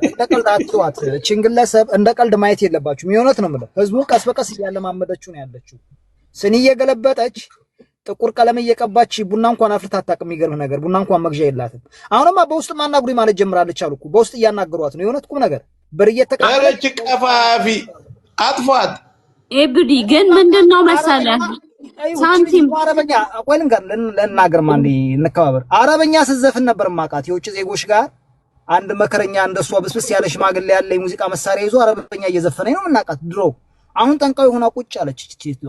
እንደ ቀልድ አትዋት ችንግለሰብ እንደ ቀልድ ማየት የለባችሁም። የሆነት ነው የምለው ህዝቡን ቀስ በቀስ እያለማመደችው ነው ያለችው። ስኒ እየገለበጠች ጥቁር ቀለም እየቀባች ቡና እንኳን አፍልታ አታውቅም። የሚገርም ነገር ቡና እንኳን መግዣ የላትም። አሁንማ በውስጥ ማናግሩኝ ማለት ጀምራለች አሉ እኮ በውስጥ እያናገሯት ነው። የሆነት ቁም ነገር ብር እየተቀበለች ቀፋፊ አጥፏት። ኤብዲ ግን ምንድነው መሰለህ ሳንቲም አረበኛ ቆይልን ጋር ለናገር ማን እንከባበር። አረበኛ ስዘፍን ነበር ማቃት የውጭ ዜጎች ጋር አንድ መከረኛ እንደሷ ብስብስ ያለ ሽማግሌ ያለ የሙዚቃ መሳሪያ ይዞ አረበኛ እየዘፈነ ነው እናቃት ድሮ። አሁን ጠንቋይ ሆና ቁጭ አለች።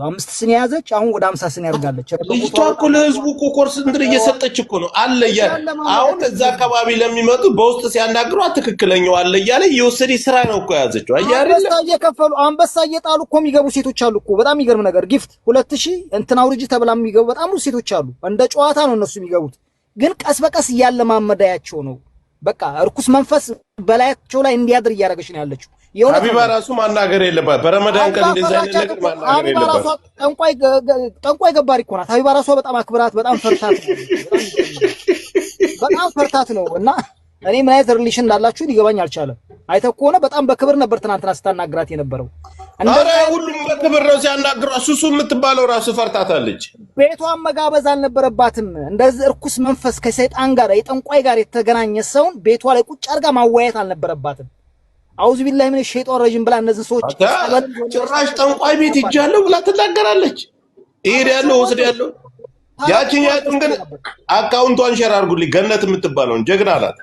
5 ስኒ ያዘች፣ አሁን ወደ 50 ስኒ ያርጋለች። ልጅቷ እኮ ለህዝቡ እኮ ኮርስ እንትን እየሰጠች እኮ ነው አለ እያለ አሁን እዛ አካባቢ ለሚመጡ በውስጥ ሲያናግሯት ትክክለኛው አለ እያለ የወሰደ ስራ ነው እኮ ያዘችው። አያሪለ አንበሳ እየከፈሉ አንበሳ እየጣሉ እኮ የሚገቡ ሴቶች አሉ እኮ። በጣም የሚገርም ነገር ጊፍት 2000 እንትን አውርጂ ተብላ የሚገቡ በጣም ብዙ ሴቶች አሉ። እንደ ጨዋታ ነው እነሱ የሚገቡት፣ ግን ቀስ በቀስ እያለማመዳያቸው ነው። በቃ እርኩስ መንፈስ በላያቸው ላይ እንዲያድር እያደረገች ነው ያለችው። ሀቢባ ራሱ ማናገር የለባት በረመዳን ቀን እንደዛ አይነት ነገር ማናገር የለባት። ጠንቋይ ገባሪ እኮ ናት ሀቢባ ራሷ። በጣም አክብራት፣ በጣም ፈርታት ነው። እና እኔ ምን አይነት ሪሌሽን እንዳላችሁ ሊገባኝ አልቻለም። አይተህ ከሆነ በጣም በክብር ነበር ትናንትና ስታናግራት የነበረው። አረ ሁሉም በክብር ነው ሲያናግራት። ሱሱ የምትባለው ራሱ ፈርታታለች። ቤቷን መጋበዝ አልነበረባትም። እንደዚህ እርኩስ መንፈስ ከሰይጣን ጋር የጠንቋይ ጋር የተገናኘ ሰውን ቤቷ ላይ ቁጭ አድርጋ ማዋየት አልነበረባትም። አውዝ ቢላሂ ምን ሸይጣን ረጅም ብላ እነዚህ ሰዎች ጭራሽ ጠንቋይ ቤት ይጃለው ብላ ትናገራለች። ይሄድ ያለው ወስድ ያለው ያቺኛቱን ግን አካውንቷን ሼር አድርጉልኝ። ገነት የምትባለውን ጀግና ናት።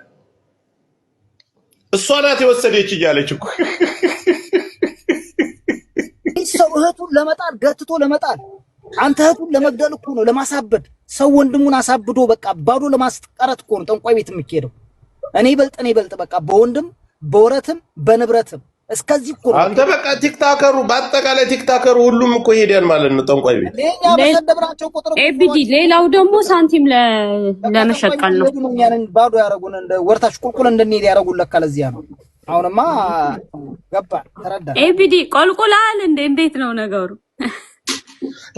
እሷ ናት የወሰደች እያለች እኮ ሰው እህቱን ለመጣል ገትቶ ለመጣል አንተ እህቱን ለመግደል እኮ ነው፣ ለማሳበድ ሰው ወንድሙን አሳብዶ በቃ ባዶ ለማስቀረት እኮ ነው ጠንቋይ ቤት የሚኬደው። እኔ ይበልጥ በቃ በወንድም በወረትም በንብረትም እስከዚህ እኮ ነው። አንተ በቃ ቲክታከሩ በአጠቃላይ ቲክታከሩ ሁሉም እኮ ይሄዳል ማለት ነው ጠንቋይ ቤት። ለሰደብራቸው ቁጥር ኤቢዲ ሌላው ደግሞ ሳንቲም ለመሸቀል ነው። እኛን ባዶ ያረጉን እንደ ወርታች ቁልቁል እንደነሄድ ያረጉን ለካ ለዚያ ነው። አሁንማ ገባ ተረዳ። ኤቢዲ ቆልቁላል እንዴት ነው ነገሩ?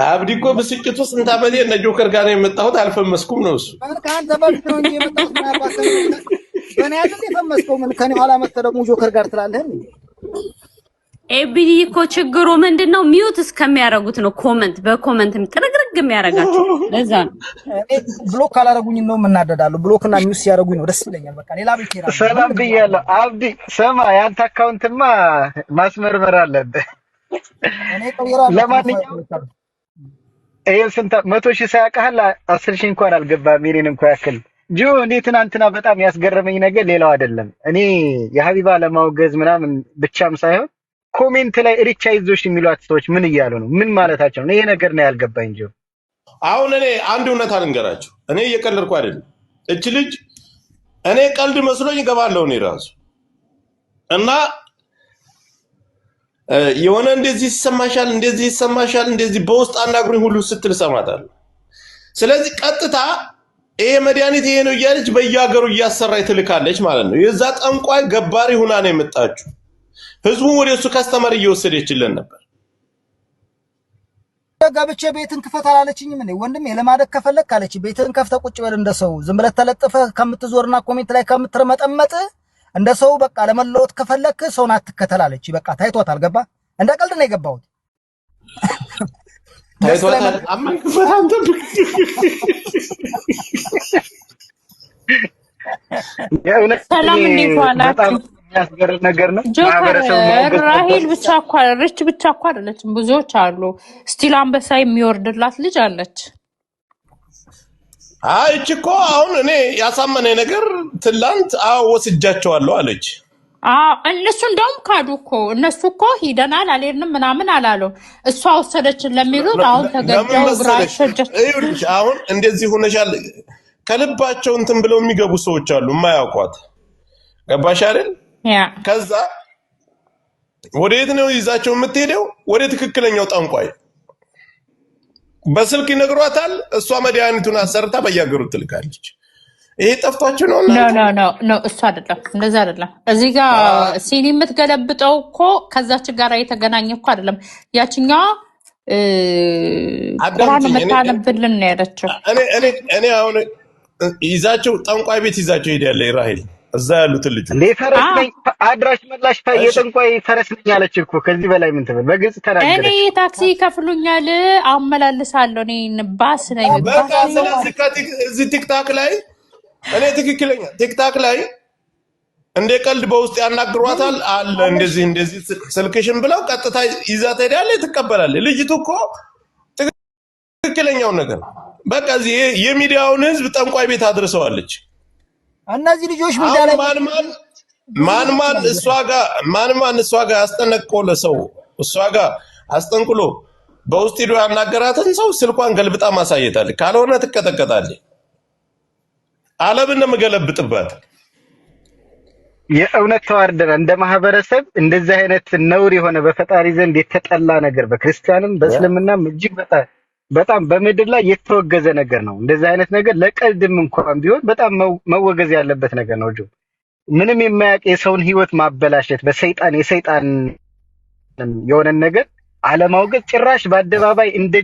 አብዲ እኮ ብስጭቱ ስንት ዓመቴ እነ ጆከር ጋር ነው የመጣሁት። አልፈመስኩም ነው እሱ ከአንተ በፊት ነው እንጂ የመጣሁት ማባሰ በእኔ አይደል የፈመስከው? ምን ከኔ ኋላ መጥተህ ደግሞ ጆከር ጋር ትላለህ? ኤቢዲ እኮ ችግሩ ምንድነው? ሚውት እስከሚያረጉት ነው። በኮመንት ጥርግርግ የሚያረጋቸው ለዛ ነው። ብሎክ ካላረጉኝ ነው የምናደዳለሁ። ብሎክና ሚውት ሲያረጉኝ ነው ደስ ይለኛል። በቃ ሌላ ቤት ይራል። ሰላም ብያለሁ። አብዲ ሰማ፣ ያንተ አካውንትማ ማስመርመር አለብህ። እኔ ቀይራለሁ። ለማንኛውም ይሄን ስንት 100,000 ሳያውቅህ 10,000 እንኳን አልገባም። ሚኒን እንኳን ያክል ጆ እኔ ትናንትና በጣም ያስገረመኝ ነገር ሌላው አይደለም። እኔ የሀቢባ ለማውገዝ ምናምን ብቻም ሳይሆን ኮሜንት ላይ ሪቻ ይዞሽ የሚሏት ሰዎች ምን እያሉ ነው? ምን ማለታቸው ነው? ይሄ ነገር ነው ያልገባኝ ጆ። አሁን እኔ አንድ እውነት አልንገራችሁ። እኔ እየቀለድኩ አይደለም። እቺ ልጅ እኔ ቀልድ መስሎኝ እገባለሁ እኔ ራሱ እና የሆነ እንደዚህ ይሰማሻል እንደዚህ በውስጥ አናግሩኝ ሁሉ ስትል ሰማታለሁ። ስለዚህ ቀጥታ ይሄ መድኃኒት ይሄ ነው እያለች በየሀገሩ እያሰራች ትልካለች ማለት ነው። የዛ ጠንቋይ ገባሪ ሁና ነው የመጣችው። ህዝቡ ወደ እሱ ከስተመር እየወሰደችልን ነበር። ገብቼ ቤትን ክፈት አላለችኝም እንዴ? ወንድሜ ለማደግ ከፈለክ ካለች ቤትን ከፍተህ ቁጭ በል እንደሰው ዝም ብለህ ተለጥፈህ ከምትዞርና ኮሜንት ላይ ከምትረመጠመጥ እንደሰው በቃ ለመለወጥ ከፈለክ ሰውን አትከተል አለች። በቃ ታይቷታል። ገባ? እንደ ቀልድ ነው የገባሁት። ታይቷታል። አማክፈህ አንተ ሰላም እንዴት ዋላችሁ? ያስገርም ነገር ነው። ጆከር ራሂል ብቻ እኮ አይደለችም፣ ብዙዎች አሉ። ስቲል አንበሳ የሚወርድላት ልጅ አለች። እቺ እኮ አሁን እኔ ያሳመነኝ ነገር ትላንት ወስጃቸዋለሁ አለች። እነሱ እንደውም ካዱ እኮ። እነሱ እኮ ሂደናል አልሄድንም ምናምን አላለው። እሷ ወሰደችን ለሚሉት አሁን ተገደው ይኸውልሽ አሁን እንደዚህ ሆነሻል። ከልባቸው እንትን ብለው የሚገቡ ሰዎች አሉ የማያውቋት። ገባሽ አይደል? ከዛ ወዴት ነው ይዛቸው የምትሄደው? ወደ ትክክለኛው ጠንቋይ በስልክ ይነግሯታል። እሷ መድኃኒቱን አሰርታ በየሀገሩ ትልካለች። ይሄ ጠፍቷችሁ ነው? ኖ እሱ አይደለም፣ እንደዛ አይደለም። እዚህ ጋር ሲኒ የምትገለብጠው እኮ ከዛች ጋር የተገናኘ እኮ አይደለም። ያችኛዋ ቁርአን መታነብልን ነው ያለችው። እኔ አሁን ይዛቸው ጠንቋይ ቤት ይዛቸው ሄዳለ ራሂል እዛ ያሉትን ልጆች እንዴ ፈረስ ነኝ አድራሽ መላሽ የጠንቋይ ፈረስ ነኝ አለች እኮ። ከዚህ በላይ ምን ትበል? በግልጽ ተናገረች። እኔ ታክሲ ይከፍሉኛል አመላልሳለሁ። እኔ ባስ ነኝ። በቃ ስለዚህ እዚህ ቲክታክ ላይ እኔ ትክክለኛ ቲክታክ ላይ እንደ ቀልድ በውስጥ ያናግሯታል አለ እንደዚህ ስልክሽን ብለው ቀጥታ ይዛ ትሄዳለች፣ ትቀበላለች። ልጅቱ እኮ ትክክለኛው ነገር በቃ እዚህ የሚዲያውን ህዝብ ጠንቋይ ቤት አድርሰዋለች። እነዚህ ልጆች ሚዲያ ላይ ማን እሷ ጋር አስጠነቅቆ ለሰው እሷ ጋር አስጠንቅሎ በውስጥ ሄዶ ያናገራትን ሰው ስልኳን ገልብጣ ማሳየታለች። ካልሆነ ትቀጠቀጣለች። ዓለምን ነው የምገለብጥባት። የእውነት ተዋርደናል እንደ ማህበረሰብ። እንደዚህ አይነት ነውር የሆነ በፈጣሪ ዘንድ የተጠላ ነገር በክርስቲያንም በእስልምናም እጅግ በጣም በምድር ላይ የተወገዘ ነገር ነው። እንደዚህ አይነት ነገር ለቀልድም እንኳን ቢሆን በጣም መወገዝ ያለበት ነገር ነው። ምንም የማያውቅ የሰውን ህይወት ማበላሸት የሰይጣን የሆነን ነገር አለማውገዝ ጭራሽ በአደባባይ እንደ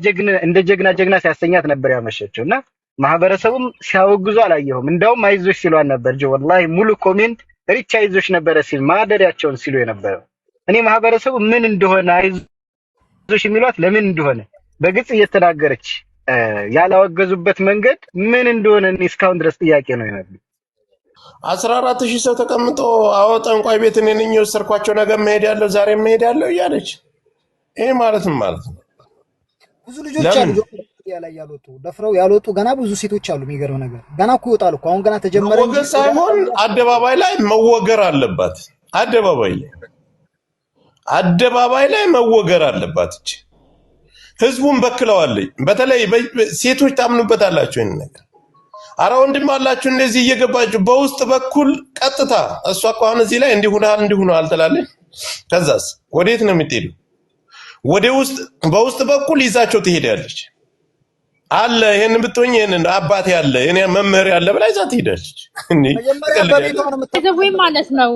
ጀግና ሲያሰኛት ነበር ያመሸችው እና ማህበረሰቡም ሲያወግዙ አላየሁም። እንደውም አይዞሽ ሲሏን ነበር። ወላሂ ሙሉ ኮሜንት ሪቻ አይዞሽ ነበረ ሲል ማደሪያቸውን ሲሉ የነበረው እኔ ማህበረሰቡ ምን እንደሆነ አይዞሽ የሚሏት ለምን እንደሆነ በግልጽ እየተናገረች ያላወገዙበት መንገድ ምን እንደሆነ እኔ እስካሁን ድረስ ጥያቄ ነው የነበረው። 14,000 ሰው ተቀምጦ ጠንቋይ ቤት እኔ ነኝ የወሰድኳቸው፣ ነገ መሄድ ያለው ዛሬ መሄድ ያለው እያለች ይሄ ማለት ነው። ብዙ ልጆች አሉ ላይ ያልወጡ ደፍረው ያልወጡ ገና ብዙ ሴቶች አሉ። የሚገርም ነገር ገና እኮ ይወጣሉ እኮ አሁን ገና ተጀመረ እንጂ ሳይሆን አደባባይ ላይ መወገር አለባት። አደባባይ ላይ መወገር አለባት። እቺ ህዝቡን በክለዋለች። በተለይ ሴቶች ታምኑበታላችሁ ይሄን ነገር። አረ ወንድም አላችሁ እንደዚህ እየገባችሁ በውስጥ በኩል ቀጥታ እሷ እኮ አሁን እዚህ ላይ እንዲሁናል ትላለች። ከዛስ ወዴት ነው የምትሄዱ? ወደ ውስጥ በውስጥ በኩል ይዛቸው ትሄዳለች። አለ ይሄን ብትሆኝ ይሄን አባቴ ያለ እኔ መምህር ያለ ብላ ይዛ ትሄዳለች። ወይ ማለት ነው።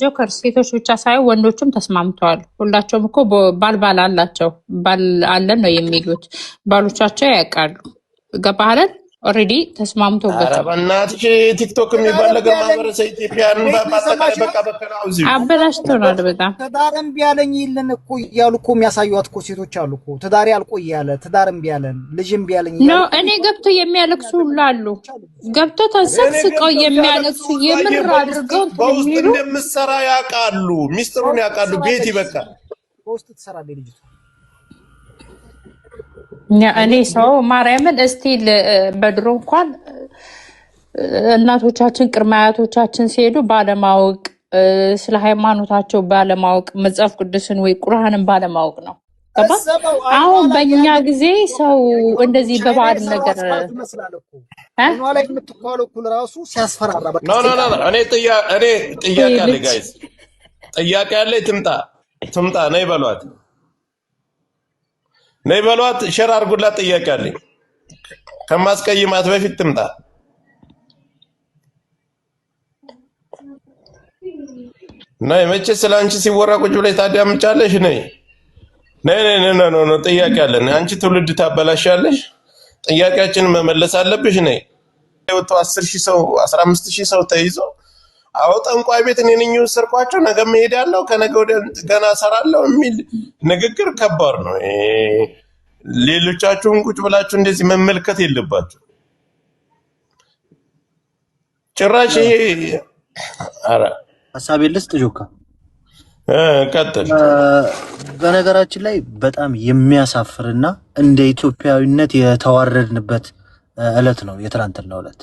ጆከር ሴቶች ብቻ ሳይሆን ወንዶችም ተስማምተዋል። ሁላቸውም እኮ ባል አላቸው። ባል አለን ነው የሚሉት። ባሎቻቸው ያውቃሉ። ገባህ አይደል? ኦሬዲ ተስማምቶበታል። ኧረ በእናትሽ ቲክቶክ የሚባል ነገር ማህበረሰብ ኢትዮጵያን በቃ አበላሽቶናል በጣም። ትዳርም ቢያለኝ ይልን እኮ እያሉ እኮ የሚያሳዩት እኮ ሴቶች አሉ እኮ። ትዳር ያልቆይ ያለ ትዳርም ቢያለን ልጅም ቢያለኝ ነው። እኔ ገብቶ የሚያለቅሱ ሁሉ አሉ። ገብቶ ተሰቅስቀው የሚያለቅሱ የምር አድርገው በውስጥ እንደምትሰራ ያውቃሉ። ሚስጥሩን ያውቃሉ። ቤት ይበቃል። በውስጥ ትሰራለች ልጅቷ። እኔ ሰው ማርያምን እስቲል በድሮ እንኳን እናቶቻችን ቅድመ አያቶቻችን ሲሄዱ ባለማወቅ ስለ ሃይማኖታቸው ባለማወቅ መጽሐፍ ቅዱስን ወይ ቁርአንን ባለማወቅ ነው። አሁን በእኛ ጊዜ ሰው እንደዚህ በባዕድ ነገር ላይ የምትኳለው ኩል ራሱ ሲያስፈራራ በቃ እኔ ጥያቄ አለ ጋይስ፣ ጥያቄ አለ። ትምጣ ነይ በሏት፣ ሸር አድርጉላት። ጥያቄ አለኝ ከማስቀይማት በፊት ትምጣ። ነይ መቼ ስላንቺ ሲወራ ቁጭ ብለሽ ታዳምጫለሽ? ነይ ጥያቄ አለን። አንቺ ትውልድ ታበላሻለሽ። ጥያቄያችንን መመለስ አለብሽ። ነይ ወጥቶ 10,000 ሰው 15,000 ሰው ተይዞ ጠንቋይ ቤት እኔ ነኝ የወሰድኳቸው ነገ እሄዳለሁ ከነገ ወዲያ ገና እሰራለሁ የሚል ንግግር ከባድ ነው። ሌሎቻችሁን ቁጭ ብላችሁ እንደዚህ መመልከት የለባችሁ ጭራሽ። ይሄ ሀሳቤ ልስጥ ጆካ ቀጥል። በነገራችን ላይ በጣም የሚያሳፍርና እንደ ኢትዮጵያዊነት የተዋረድንበት እለት ነው የትናንትናው እለት።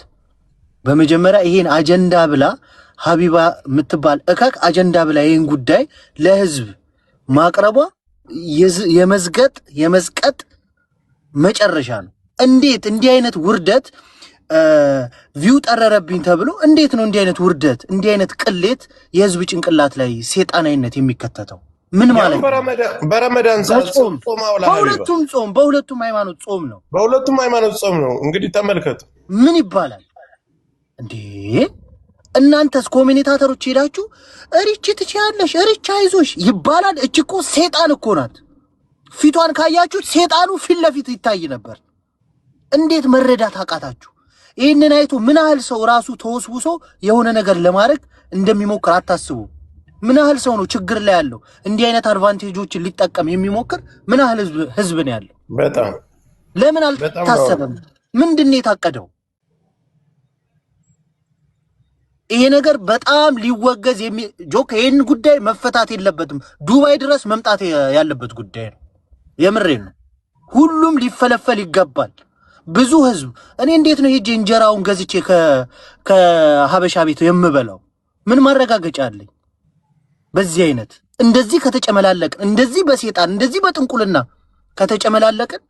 በመጀመሪያ ይሄን አጀንዳ ብላ ሀቢባ የምትባል እከክ አጀንዳ ብላ ይሄን ጉዳይ ለህዝብ ማቅረቧ የመዝቀጥ መጨረሻ ነው። እንዴት እንዲህ አይነት ውርደት ቪው ጠረረብኝ ተብሎ እንዴት ነው እንዲህ አይነት ውርደት እንዲህ አይነት ቅሌት የህዝብ ጭንቅላት ላይ ሴጣናዊነት የሚከተተው? ምን ማለት ነው? በረመዳን ጾም በሁለቱም ሃይማኖት ጾም ነው። በሁለቱም ሃይማኖት ጾም ነው። እንግዲህ ተመልከቱ ምን ይባላል እንዴ? እናንተስ ኮሜንታተሮች ሄዳችሁ እሪች ትችያለሽ፣ እሪች አይዞሽ ይባላል። እቺ እኮ ሴጣን እኮ ናት። ፊቷን ካያችሁት ሴጣኑ ፊት ለፊት ይታይ ነበር። እንዴት መረዳት አቃታችሁ? ይህንን አይቶ ምን ያህል ሰው ራሱ ተወስውሶ የሆነ ነገር ለማድረግ እንደሚሞክር አታስቡ? ምን ያህል ሰው ነው ችግር ላይ ያለው እንዲህ አይነት አድቫንቴጆችን ሊጠቀም የሚሞክር ምን ያህል ህዝብ ነው ያለው? በጣም ለምን አልታሰበም? ምንድነው የታቀደው? ይሄ ነገር በጣም ሊወገዝ ጆክ ይሄን ጉዳይ መፈታት የለበትም። ዱባይ ድረስ መምጣት ያለበት ጉዳይ ነው። የምሬን ነው። ሁሉም ሊፈለፈል ይገባል። ብዙ ህዝብ እኔ እንዴት ነው ሄጄ እንጀራውን ገዝቼ ከሀበሻ ቤት የምበላው? ምን ማረጋገጫ አለኝ? በዚህ አይነት እንደዚህ ከተጨመላለቅን፣ እንደዚህ በሴጣን እንደዚህ በጥንቁልና ከተጨመላለቅን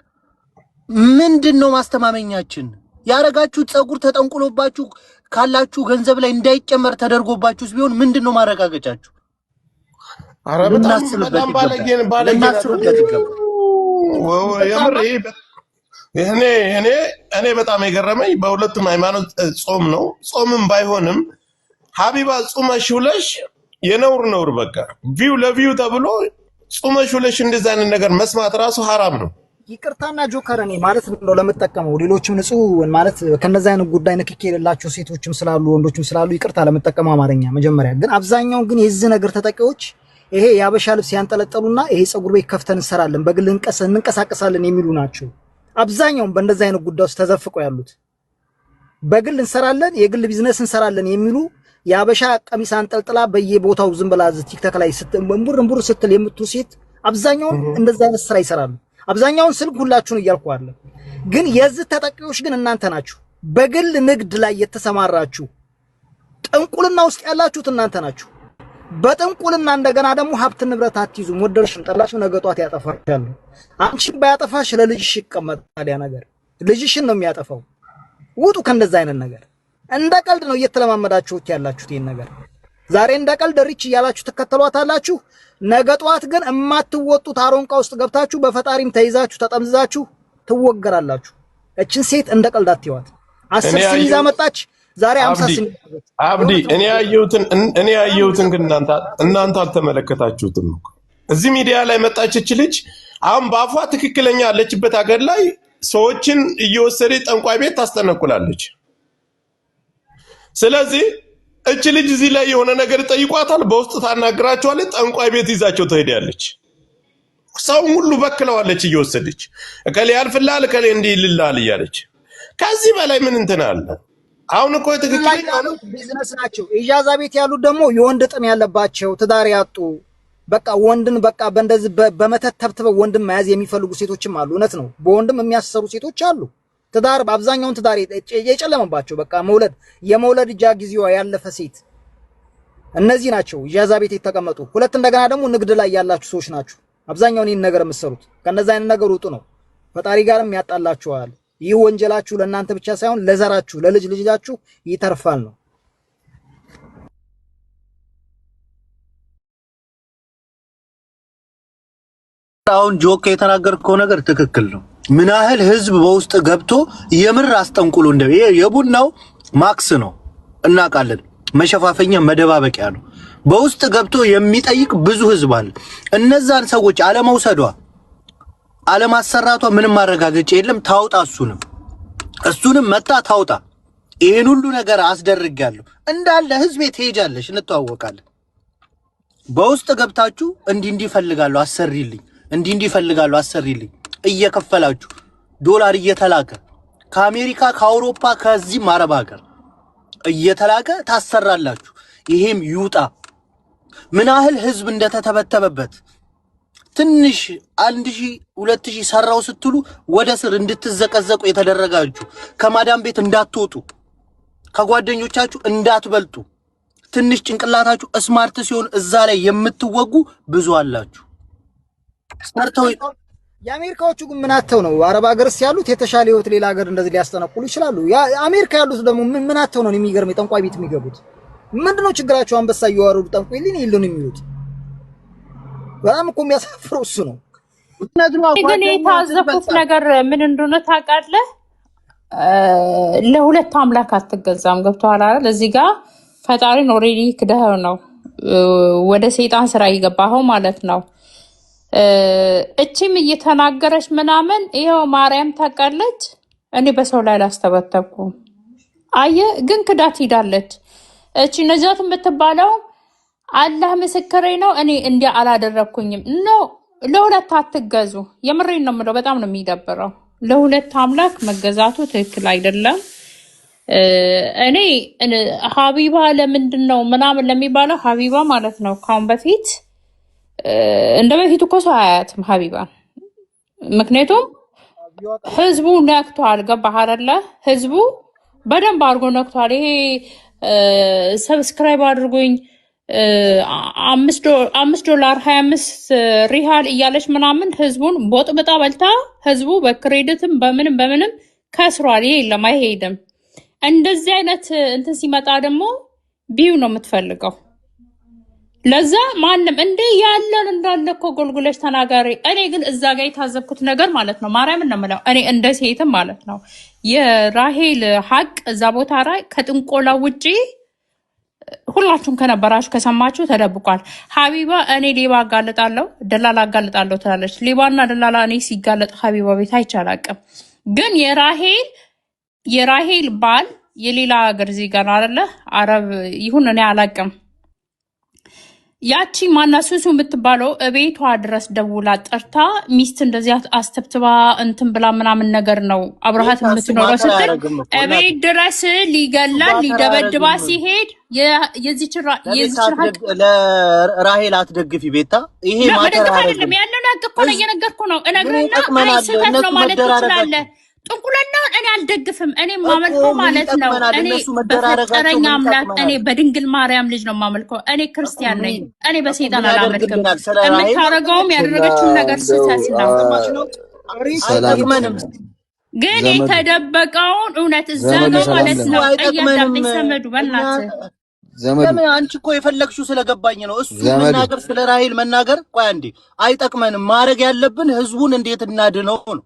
ምንድነው ማስተማመኛችን? ያረጋችሁት ጸጉር ተጠንቁሎባችሁ ካላችሁ ገንዘብ ላይ እንዳይጨመር ተደርጎባችሁስ ቢሆን ምንድነው ማረጋገጫችሁ? ኧረ በጣም ባለጌ እኔ በጣም የገረመኝ በሁለቱም ሃይማኖት ጾም ነው። ጾምም ባይሆንም ሀቢባ ጾመሽ ውለሽ የነውር በቃ ቪው ለቪው ተብሎ ጾመሽ ውለሽ እንደዛ አይነት ነገር መስማት ራሱ ሐራም ነው። ይቅርታና ጆከር እኔ ማለት ነው ለምጠቀመው ሌሎችም ንጹህ ማለት ከነዛ አይነት ጉዳይ ንክኪ የሌላቸው ሴቶችም ስላሉ ወንዶችም ስላሉ ይቅርታ ለምጠቀመው አማርኛ መጀመሪያ ግን አብዛኛው ግን የዚህ ነገር ተጠቂዎች ይሄ ያበሻ ልብስ ያንጠለጠሉና ይሄ ጸጉር ቤት ከፍተን እንሰራለን በግል እንቀሳቀሳለን የሚሉ ናቸው። አብዛኛው በእንደዛ አይነት ጉዳይ ውስጥ ተዘፍቀው ያሉት በግል እንሰራለን የግል ቢዝነስ እንሰራለን የሚሉ ያበሻ ቀሚስ አንጠልጥላ በየቦታው ዝም ብላ ቲክቶክ ላይ ስትምቡር ስትል የምትሉ ሴት አብዛኛው እንደዛ አይነት ስራ ይሰራሉ። አብዛኛውን ስልክ ሁላችሁን እያልኩ አለ ግን የዚህ ተጠቂዎች ግን እናንተ ናችሁ። በግል ንግድ ላይ የተሰማራችሁ ጥንቁልና ውስጥ ያላችሁት እናንተ ናችሁ። በጥንቁልና እንደገና ደግሞ ሀብት ንብረት አትይዙም። ወደርሽም ጠላሽም ነገ ጧት ያጠፋሻል። አንቺን ባያጠፋሽ ለልጅሽ ይቀመጣል። ያ ነገር ልጅሽን ነው የሚያጠፋው። ውጡ ከእንደዛ አይነት ነገር። እንደ ቀልድ ነው እየተለማመዳችሁት ያላችሁት ይሄን ነገር። ዛሬ እንደ ቀልድ ሪች እያላችሁ ትከተሏታላችሁ። ነገ ጧት ግን እማትወጡት አሮንቃ ውስጥ ገብታችሁ በፈጣሪም ተይዛችሁ ተጠምዝዛችሁ ትወገራላችሁ። እችን ሴት እንደ ቀልድ አትይዋት። 10 ሲም ይዛ መጣች ዛሬ 50 ሲም አብዲ እኔ ያየሁትን ግን እናንተ አልተመለከታችሁትም። እዚህ ሚዲያ ላይ መጣች እች ልጅ አሁን በአፏ ትክክለኛ ያለችበት ሀገር ላይ ሰዎችን እየወሰደች ጠንቋይ ቤት ታስጠነቁላለች። ስለዚህ እች ልጅ እዚህ ላይ የሆነ ነገር ጠይቋታል፣ በውስጥ ታናግራቸዋለች፣ ጠንቋይ ቤት ይዛቸው ትሄዳለች። ሰው ሁሉ በክለዋለች እየወሰደች እከሌ ያልፍላል እከሌ እንዲህ ይልላል እያለች። ከዚህ በላይ ምን እንትን አለ? አሁን እኮ ትክክለኛ ቢዝነስ ናቸው። ኢጃዛ ቤት ያሉት ደግሞ የወንድ ጥም ያለባቸው ትዳር ያጡ በቃ ወንድን በቃ በእንደዚህ በመተት ተብትበው ወንድን መያዝ የሚፈልጉ ሴቶችም አሉ። እውነት ነው። በወንድም የሚያሰሩ ሴቶች አሉ። ትዳር በአብዛኛውን ትዳር የጨለመባቸው በቃ የመውለድ እጃ ጊዜዋ ያለፈ ሴት እነዚህ ናቸው ኢጃዛ ቤት የተቀመጡ። ሁለት እንደገና ደግሞ ንግድ ላይ ያላችሁ ሰዎች ናችሁ አብዛኛውን ይህን ነገር የምትሰሩት። ከነዛ አይነት ነገር ውጡ ነው። ፈጣሪ ጋርም ያጣላችኋል። ይህ ወንጀላችሁ ለእናንተ ብቻ ሳይሆን ለዘራችሁ ለልጅ ልጃችሁ ይተርፋል ነው። አሁን ጆክ የተናገርከው ነገር ትክክል ነው። ምን ያህል ህዝብ በውስጥ ገብቶ የምር አስጠንቁሎ የቡናው ማክስ ነው እናውቃለን። መሸፋፈኛ መደባበቂያ ነው። በውስጥ ገብቶ የሚጠይቅ ብዙ ህዝብ አለ። እነዛን ሰዎች አለመውሰዷ አለማሰራቷ ምንም ማረጋገጫ የለም። ታውጣ እሱንም መጣ ታውጣ። ይሄን ሁሉ ነገር አስደርጋለሁ እንዳለ ህዝቤ ትሄጃለሽ፣ እንተዋወቃለን። በውስጥ ገብታችሁ እንዲህ ፈልጋለሁ አሰሪልኝ፣ እንዲህ ፈልጋለሁ አሰሪልኝ እየከፈላችሁ ዶላር እየተላከ ከአሜሪካ ከአውሮፓ ከዚህም አረብ ሀገር እየተላከ ታሰራላችሁ። ይሄም ይውጣ። ምን ያህል ህዝብ እንደተተበተበበት ትንሽ 1000 2000 ሰራው ስትሉ ወደ ስር እንድትዘቀዘቁ የተደረጋችሁ ከማዳም ቤት እንዳትወጡ ከጓደኞቻችሁ እንዳትበልጡ ትንሽ ጭንቅላታችሁ ስማርት ሲሆን እዛ ላይ የምትወጉ ብዙ አላችሁ። ስማርታው የአሜሪካዎቹ ግን ምን አተው ነው አረብ ሀገርስ ያሉት የተሻለ ህይወት ሌላ ሀገር እንደዚህ ሊያስጠነቁሉ ይችላሉ። አሜሪካ ያሉት ደግሞ ምን አተው ነው የሚገርም ጠንቋይ ቤት የሚገቡት? ምንድነው ችግራቸው? አንበሳ እየዋረዱ ጠንቋይ ይሉን የሚሉት በጣም እኮ የሚያሳፍረው እሱ ነው። ግን የታዘብኩት ነገር ምን እንደሆነ ታውቃለህ? ለሁለት አምላክ አትገዛም። ገብቶሃል አይደል? እዚህ ጋር ፈጣሪን ኦሬዲ ክደኸው ነው ወደ ሰይጣን ስራ እየገባኸው ማለት ነው። እቺም እየተናገረች ምናምን ይሄው ማርያም ታውቃለች። እኔ በሰው ላይ አላስተበተብኩም። አየ ግን ክዳት ሄዳለች። እቺ ነጃት የምትባለው አላህ ምስክሬ ነው እኔ እንዲያ አላደረኩኝም። ኖ ለሁለት አትገዙ። የምሬን ነው የምለው። በጣም ነው የሚደብረው። ለሁለት አምላክ መገዛቱ ትክክል አይደለም። እኔ ሀቢባ ለምንድን ነው ምናምን ለሚባለው ሀቢባ ማለት ነው ካሁን በፊት እንደ በፊቱ እኮ ሰው አያያትም ሀቢባ። ምክንያቱም ህዝቡ ነክቷል። ገባህ አይደለ? ህዝቡ በደንብ አድርጎ ነክቷል። ይሄ ሰብስክራይብ አድርጎኝ $5 25 ሪያል እያለች ምናምን ህዝቡን ቦጥብጣ በልታ ህዝቡ በክሬዲትም በምንም ከስሯል። ይሄ የለም አይሄድም። እንደዚህ አይነት እንትን ሲመጣ ደግሞ ቢዩ ነው የምትፈልገው። ለዛ ማንም እንደ ያለን እንዳለ እኮ ጎልጉለሽ ተናጋሪ። እኔ ግን እዛ ጋር የታዘብኩት ነገር ማለት ነው ማርያምን ነው የምለው እኔ እንደ ሴትም ማለት ነው የራሄል ሀቅ እዛ ቦታ ላይ ከጥንቆላ ውጪ ሁላችሁም ከነበራችሁ ከሰማችሁ ተደብቋል። ሀቢባ እኔ ሌባ አጋልጣለሁ ደላላ አጋልጣለሁ ትላለች። ሌባና ደላላ እኔ ሲጋለጥ ሀቢባ ቤት አይቻላቅም። ግን የራሄል ባል የሌላ ሀገር ዜጋ ነው አይደለ? አረብ ይሁን እኔ አላቅም። ያቺ ማና ሱሱ የምትባለው እቤቷ ድረስ ደውላ ጠርታ ሚስት እንደዚህ አስተብትባ እንትን ብላ ምናምን ነገር ነው አብረሃት የምትኖረው ስትል እቤት ድረስ ሊገላል ሊደበድባ ሲሄድ የዚች ለራሄል አትደግፊ ቤታ። ይሄ ማለት አይደለም ያለው ሀቅ እኮ ነው እየነገርኩ ነው። እነግርህና አይ ስህተት ነው ማለት ትችላለህ። ጥንቁልናውን እኔ አልደግፍም። እኔ ማመልከው ማለት ነው እኔ በፈጠረኝ አምላክ እኔ በድንግል ማርያም ልጅ ነው ማመልከው። እኔ ክርስቲያን ነኝ። እኔ በሰይጣን አላመልክም። የምታረገውም ያደረገችውን ነገር ስህተት ነው። ግን የተደበቀውን እውነት እዛ ነው ማለት ነው። እያንዳንዱ ሰመዱ በእናትህ ዘመዱ አንቺ እኮ የፈለግሽው ስለገባኝ ነው። እሱ መናገር ስለ ራሄል መናገር ቆይ አንዴ አይጠቅመንም። ማድረግ ያለብን ህዝቡን እንዴት እናድነው ነው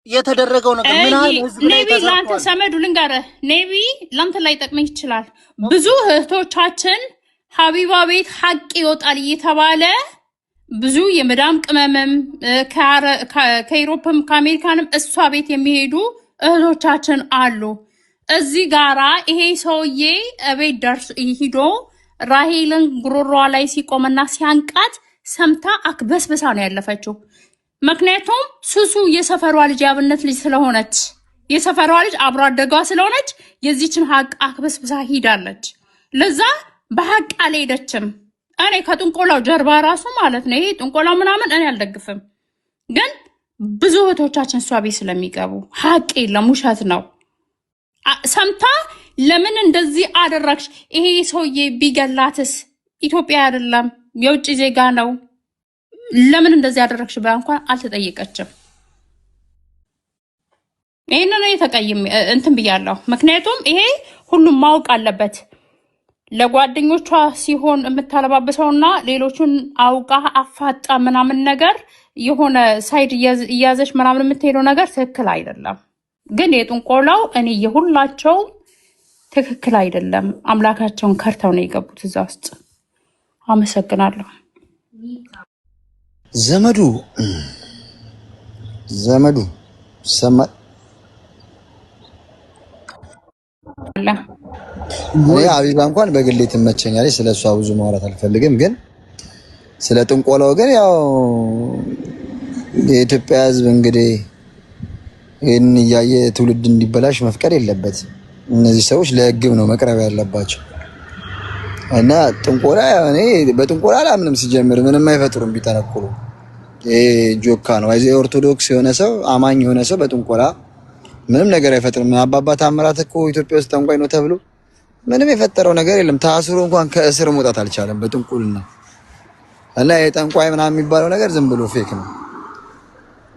የተደረገው ነገር። ምን አለ ህዝብ ላይ ነቢ ላንተ ሰመዱ ልንገርህ፣ ነቢ ላንተ ላይ ጠቅመኝ ይችላል። ብዙ እህቶቻችን ሀቢባ ቤት ሀቅ ይወጣል እየተባለ ብዙ የመዳም ቅመምም ከአውሮፓም ከአሜሪካንም እሷ ቤት የሚሄዱ እህቶቻችን አሉ። እዚህ ጋራ ይሄ ሰውዬ ቤት ደርሶ ሂዶ ራሄልን ጉሮሯ ላይ ሲቆምና ሲያንቃት ሰምታ አክበስብሳ ነው ያለፈችው። ምክንያቱም ሱሱ የሰፈሯ ልጅ ያብነት ልጅ ስለሆነች የሰፈሯ ልጅ አብሮ አደጓ ስለሆነች የዚችን ሀቅ አክበስብሳ ሂዳለች። ለዛ በሀቅ አልሄደችም። እኔ ከጥንቆላው ጀርባ ራሱ ማለት ነው ይሄ ጥንቆላው ምናምን እኔ አልደግፍም። ግን ብዙ እህቶቻችን እሷ ቤት ስለሚገቡ ሀቅ የለም ውሸት ነው። ሰምታ ለምን እንደዚህ አደረግሽ? ይሄ ሰውዬ ቢገላትስ? ኢትዮጵያ አይደለም የውጭ ዜጋ ነው። ለምን እንደዚህ ያደረግሽ ብላ እንኳን አልተጠየቀችም። ይሄንን የተቀይም እንትን ብያለሁ። ምክንያቱም ይሄ ሁሉም ማወቅ አለበት። ለጓደኞቿ ሲሆን የምታለባበሰውና ሌሎቹን አውቃ አፋጣ ምናምን ነገር የሆነ ሳይድ እያዘች ምናምን የምትሄደው ነገር ትክክል አይደለም። ግን የጥንቆላው እኔ የሁላቸው ትክክል አይደለም። አምላካቸውን ከርተው ነው የገቡት እዛ ውስጥ። አመሰግናለሁ። ዘመዱ ሰማ ሀቢባ እንኳን በግሌ ትመቸኛለች። ስለ እሷ ብዙ ማውራት አልፈልግም። ግን ስለ ጥንቆላው ግን ያው የኢትዮጵያ ሕዝብ እንግዲህ ይህን እያየ ትውልድ እንዲበላሽ መፍቀድ የለበትም። እነዚህ ሰዎች ለሕግም ነው መቅረብ ያለባቸው እና ጥንቆላ እኔ በጥንቆላ አላምንም። ሲጀምር ምንም አይፈጥሩም ቢጠነቁሉ። ይሄ ጆካ ነው። አይዘ ኦርቶዶክስ የሆነ ሰው አማኝ የሆነ ሰው በጥንቆላ ምንም ነገር አይፈጥርም። አባባ ታምራት እኮ ኢትዮጵያ ውስጥ ጠንቋይ ነው ተብሎ ምንም የፈጠረው ነገር የለም። ታስሮ እንኳን ከእስር መውጣት አልቻለም በጥንቁልና። እና የጠንቋይ ምናምን የሚባለው ነገር ዝም ብሎ ፌክ ነው።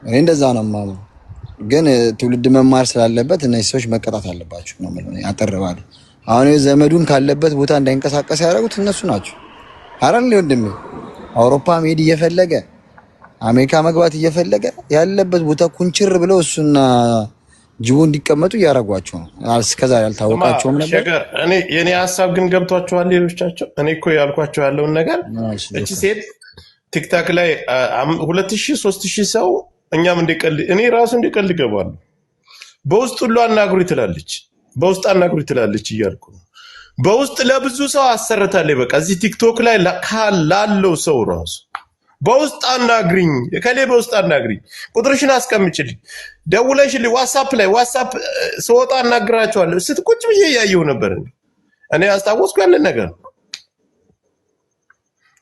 እኔ እንደዛ ነው የማምነው። ግን ትውልድ መማር ስላለበት እነዚህ ሰዎች መቀጣት አለባቸው ነው ማለት ነው። አጠርባሉ አሁን ዘመዱን ካለበት ቦታ እንዳይንቀሳቀስ ያደረጉት እነሱ ናቸው። አራን ወንድሜ አውሮፓ መሄድ እየፈለገ አሜሪካ መግባት እየፈለገ ያለበት ቦታ ኩንችር ብለው እሱና ጅቡ እንዲቀመጡ እያደረጓቸው ነው። እስከዛ ያልታወቃቸውም ነበር። እኔ የኔ ሀሳብ ግን ገብቷቸዋል ሌሎቻቸው። እኔ እኮ ያልኳቸው ያለውን ነገር እቺ ሴት ቲክታክ ላይ 2000 3000 ሰው እኛም እንደቀል እኔ ራሱ እንደቀል ገባለሁ። በውስጥ ሁሉ አናግሩ ትላለች። በውስጥ አናግሩኝ ትላለች እያልኩ ነው። በውስጥ ለብዙ ሰው አሰርታለች። በቃ እዚህ ቲክቶክ ላይ ላለው ሰው ራሱ በውስጥ አናግሪኝ፣ ከሌ በውስጥ አናግሪኝ፣ ቁጥርሽን አስቀምጭልኝ፣ ደውለሽልኝ፣ ዋትስአፕ ላይ ዋትስአፕ ስወጣ አናግራቸዋለሁ። ስትቁጭ ብዬ ያየው ነበር። እኔ አስታወስኩ ያንን ነገር።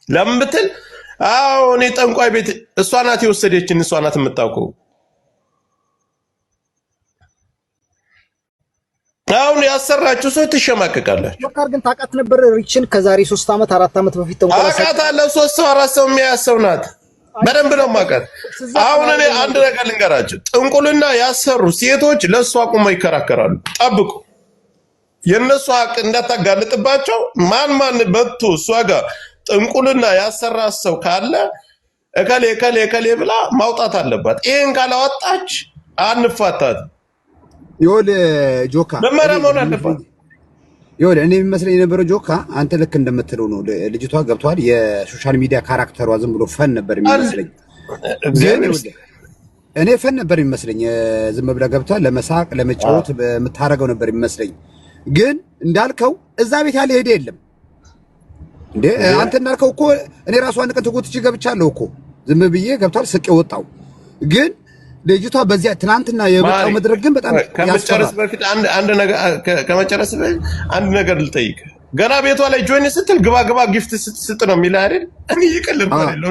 ለምን ብትል አዎ እኔ ጠንቋይ ቤት እሷ ናት የወሰደችን፣ እሷ ናት የምታውቀው። አሁን ያሰራችሁ ሰው ትሸማቀቃላችሁ። ጆከር ግን ታውቃት ነበር ሪችን ከዛሬ 3 ዓመት 4 ዓመት በፊት ተንቆላ አውቃታለሁ። 3 ሰው 4 ሰው የሚያሰው ናት። በደንብ ነው የማውቃት። አሁን እኔ አንድ ነገር ልንገራችሁ፣ ጥንቁልና ያሰሩ ሴቶች ለእሷ ቁመው ይከራከራሉ። ጠብቁ፣ የእነሱ ሀቅ እንዳታጋልጥባቸው። ማን በቶ እሷ ጋር ጥንቁልና ያሰራ ሰው ካለ እከሌ ብላ ማውጣት አለባት። ይሄን ካላወጣች አንፋታት። ይወል ጆካ ለማራመን አለባት። ይወል እኔ የሚመስለኝ የነበረው ጆካ አንተ ልክ እንደምትለው ነው። ልጅቷ ገብቷል። የሶሻል ሚዲያ ካራክተሯ ዝም ብሎ ፈን ነበር የሚመስለኝ። እኔ ፈን ነበር የሚመስለኝ። ዝም ብላ ገብቷል ለመሳቅ ለመጫወት የምታረገው ነበር የሚመስለኝ። ግን እንዳልከው እዛ ቤት ያለ ሄደ የለም እንዴ? አንተ እንዳልከው እኮ እኔ ራሱ አንድ ቀን ተጎትቼ ገብቻለሁ እኮ ዝም ብዬ ገብቷል ስቄ ወጣው። ግን ልጅቷ በዚያ ትናንትና የመጣው መድረክ ግን በጣም ከመጨረስ በፊት አንድ ነገር ልጠይቅ። ገና ቤቷ ላይ ጆይን ስትል ግባ ጊፍት ስትስጥ ነው የሚል አይደል? እኔ ይቀልል ማለት ነው።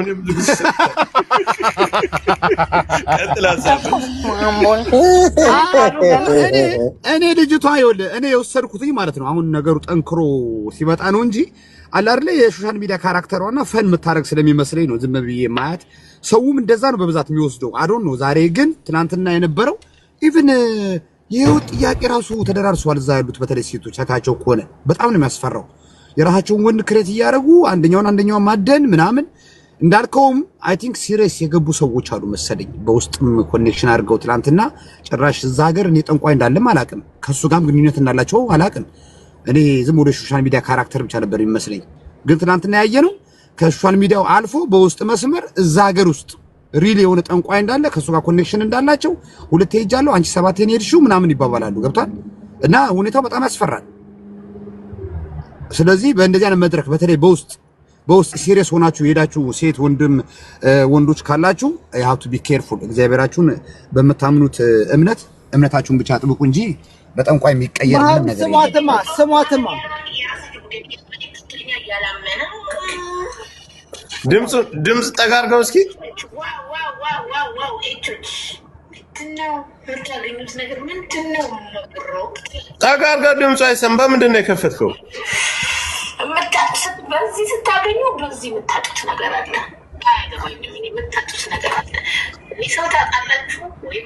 እኔ ልጅቷ ይኸውልህ እኔ የወሰድኩትኝ ማለት ነው። አሁን ነገሩ ጠንክሮ ሲመጣ ነው እንጂ አለ አይደል የሶሻል ሚዲያ ካራክተሯና ፈን የምታረግ ስለሚመስለኝ ነው ዝም ብዬ ማያት። ሰውም እንደዛ ነው በብዛት የሚወስደው። አዶን ነው። ዛሬ ግን ትናንትና የነበረው ኢቭን ይሄው ጥያቄ ራሱ ተደራርሷል። እዛ ያሉት በተለይ ሴቶች ታካቸው ከሆነ በጣም ነው የሚያስፈራው። የራሳቸውን ወንድ ክሬት እያደረጉ አንደኛውን ማደን ምናምን እንዳልከውም አይ ቲንክ ሲሪየስ የገቡ ሰዎች አሉ መሰለኝ። በውስጥም ኮኔክሽን አድርገው ትናንትና ጭራሽ እዛ ሀገር እኔ ጠንቋይ እንዳለም አላቅም፣ ከሱ ጋርም ግንኙነት እንዳላቸው አላቅም። እኔ ዝም ወደ ሶሻል ሚዲያ ካራክተር ብቻ ነበር የሚመስለኝ። ግን ትናንትና ያየነው ከሶሻል ሚዲያው አልፎ በውስጥ መስመር እዛ ሀገር ውስጥ ሪል የሆነ ጠንቋይ እንዳለ ከሱ ጋር ኮኔክሽን እንዳላቸው ሁለት ሄጃለሁ አንቺ 7 ሄድሽው ምናምን ይባባላሉ። ገብቷል። እና ሁኔታው በጣም ያስፈራል። ስለዚህ በእንደዚህ አይነት መድረክ በተለይ በውስጥ ሲሪየስ ሆናችሁ ሄዳችሁ ሴት ወንዶች ካላችሁ you have to be careful። እግዚአብሔራችሁን በመታምኑት እምነታችሁን ብቻ አጥብቁ እንጂ በጠንቋይ የሚቀየር ምንም ነገር የለም። ስሟትማ ድምጽ ጠጋርገው እስኪ ጠጋርገው ድምጽ አይሰማም። በምንድን ነው የከፈትከው? በዚህ ስታገኙ በዚህ የምታጡት ነገር አለ። አይገባኝም። የምታጡት ነገር አለ። ሰው ታጣላችሁ ወይ